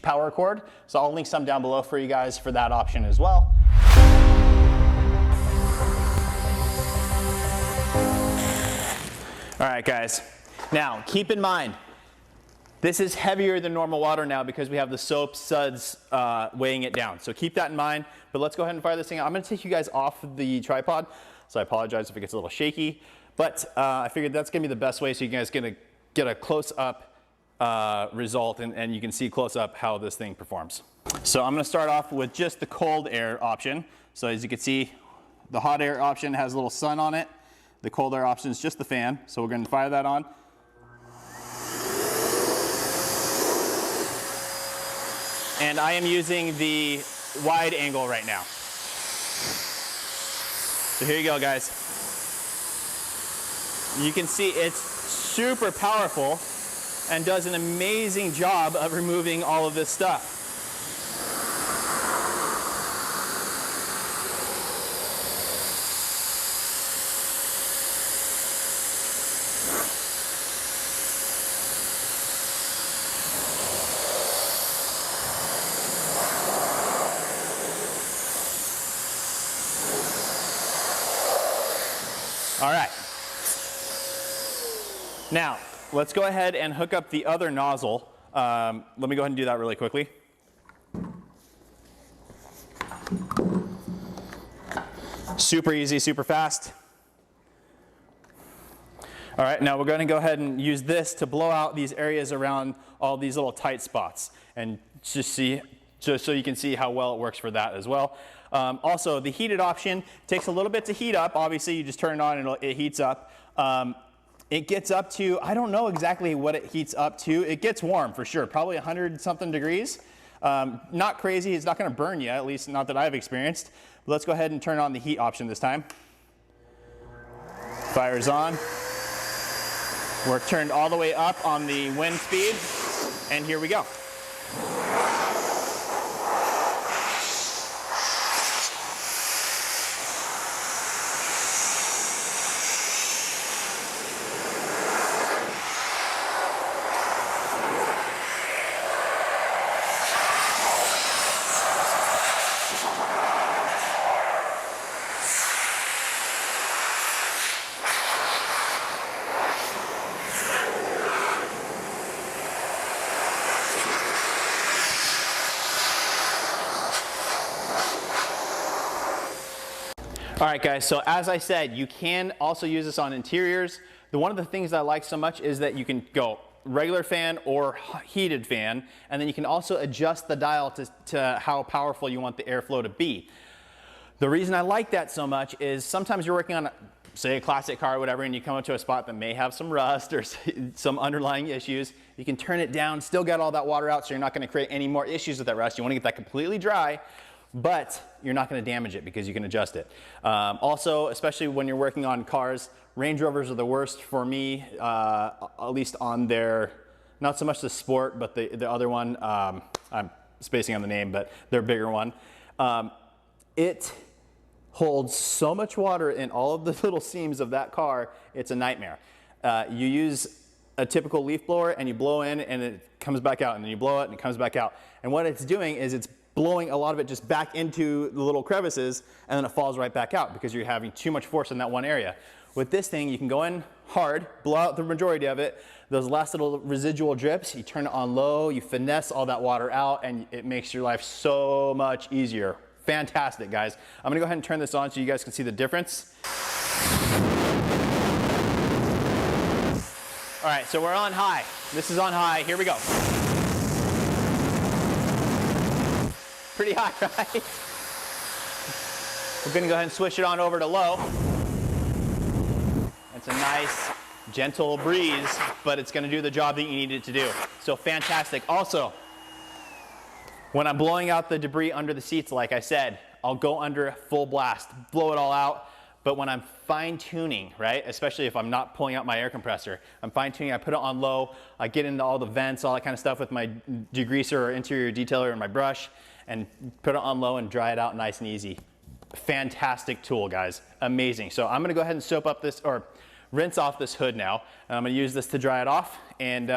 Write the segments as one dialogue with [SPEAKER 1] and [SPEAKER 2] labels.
[SPEAKER 1] power cord. So I'll link some down below for you guys for that option as well. All right, guys. Now, keep in mind, this is heavier than normal water now because we have the soap suds weighing it down. So keep that in mind, but let's go ahead and fire this thing out. I'm gonna take you guys off the tripod, so I apologize if it gets a little shaky, but I figured that's gonna be the best way so you guys can get a close-up result and you can see close-up how this thing performs. So I'm gonna start off with just the cold air option. So as you can see, the hot air option has a little sun on it. The cold air option is just the fan, so we're gonna fire that on. And I am using the wide angle right now. So here you go, guys. You can see it's super powerful and does an amazing job of removing all of this stuff. All right. Now, let's go ahead and hook up the other nozzle. Let me go ahead and do that really quickly. Super easy, super fast. All right, now we're going to go ahead and use this to blow out these areas around all these little tight spots and just so you can see how well it works for that as well. Also, the heated option takes a little bit to heat up. Obviously, you just turn it on and it heats up. It gets up to, I don't know exactly what it heats up to. It gets warm for sure, probably 100 something degrees. Not crazy, it's not gonna burn you, at least not that I've experienced. But let's go ahead and turn on the heat option this time. Fire's on. We're turned all the way up on the wind speed, and here we go. All right, guys, so as I said, you can also use this on interiors. One of the things I like so much is that you can go regular fan or heated fan, and then you can also adjust the dial to how powerful you want the airflow to be. The reason I like that so much is sometimes you're working on, say, a classic car or whatever, and you come up to a spot that may have some rust or some underlying issues. You can turn it down, still get all that water out, so you're not gonna create any more issues with that rust. You wanna get that completely dry, but you're not going to damage it because you can adjust it. Also, especially when you're working on cars, Range Rovers are the worst for me, at least on their, not so much the Sport, but the other one, I'm spacing on the name, but their bigger one. It holds so much water in all of the little seams of that car, it's a nightmare. You use a typical leaf blower and you blow in and it comes back out, and then you blow it and it comes back out. And what it's doing is it's blowing a lot of it just back into the little crevices, and then it falls right back out because you're having too much force in that one area. With this thing, you can go in hard, blow out the majority of it. Those last little residual drips, you turn it on low, you finesse all that water out, and it makes your life so much easier. Fantastic, guys. I'm gonna go ahead and turn this on so you guys can see the difference. All right, so we're on high. This is on high, here we go. Pretty high, right? We're gonna go ahead and switch it on over to low. It's a nice, gentle breeze, but it's gonna do the job that you need it to do. So fantastic. Also, when I'm blowing out the debris under the seats, like I said, I'll go under full blast, blow it all out. But when I'm fine tuning, right, especially if I'm not pulling out my air compressor, I'm fine tuning, I put it on low, I get into all the vents, all that kind of stuff with my degreaser or interior detailer and my brush, and put it on low and dry it out nice and easy. Fantastic tool, guys, amazing. So I'm gonna go ahead and soap up this, or rinse off this hood now. I'm gonna use this to dry it off and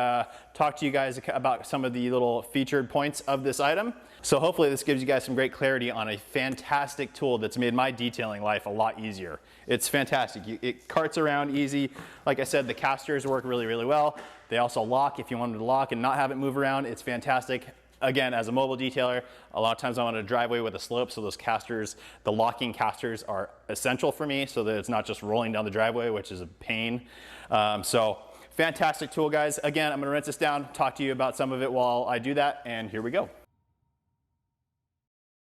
[SPEAKER 1] talk to you guys about some of the little featured points of this item. So hopefully this gives you guys some great clarity on a fantastic tool that's made my detailing life a lot easier. It's fantastic. It carts around easy. Like I said, the casters work really, really well. They also lock if you want them to lock and not have it move around. It's fantastic. Again, as a mobile detailer, a lot of times I'm on a driveway with a slope, so those casters, the locking casters are essential for me so that it's not just rolling down the driveway, which is a pain. So fantastic tool, guys. Again, I'm gonna rinse this down, talk to you about some of it while I do that, and here we go.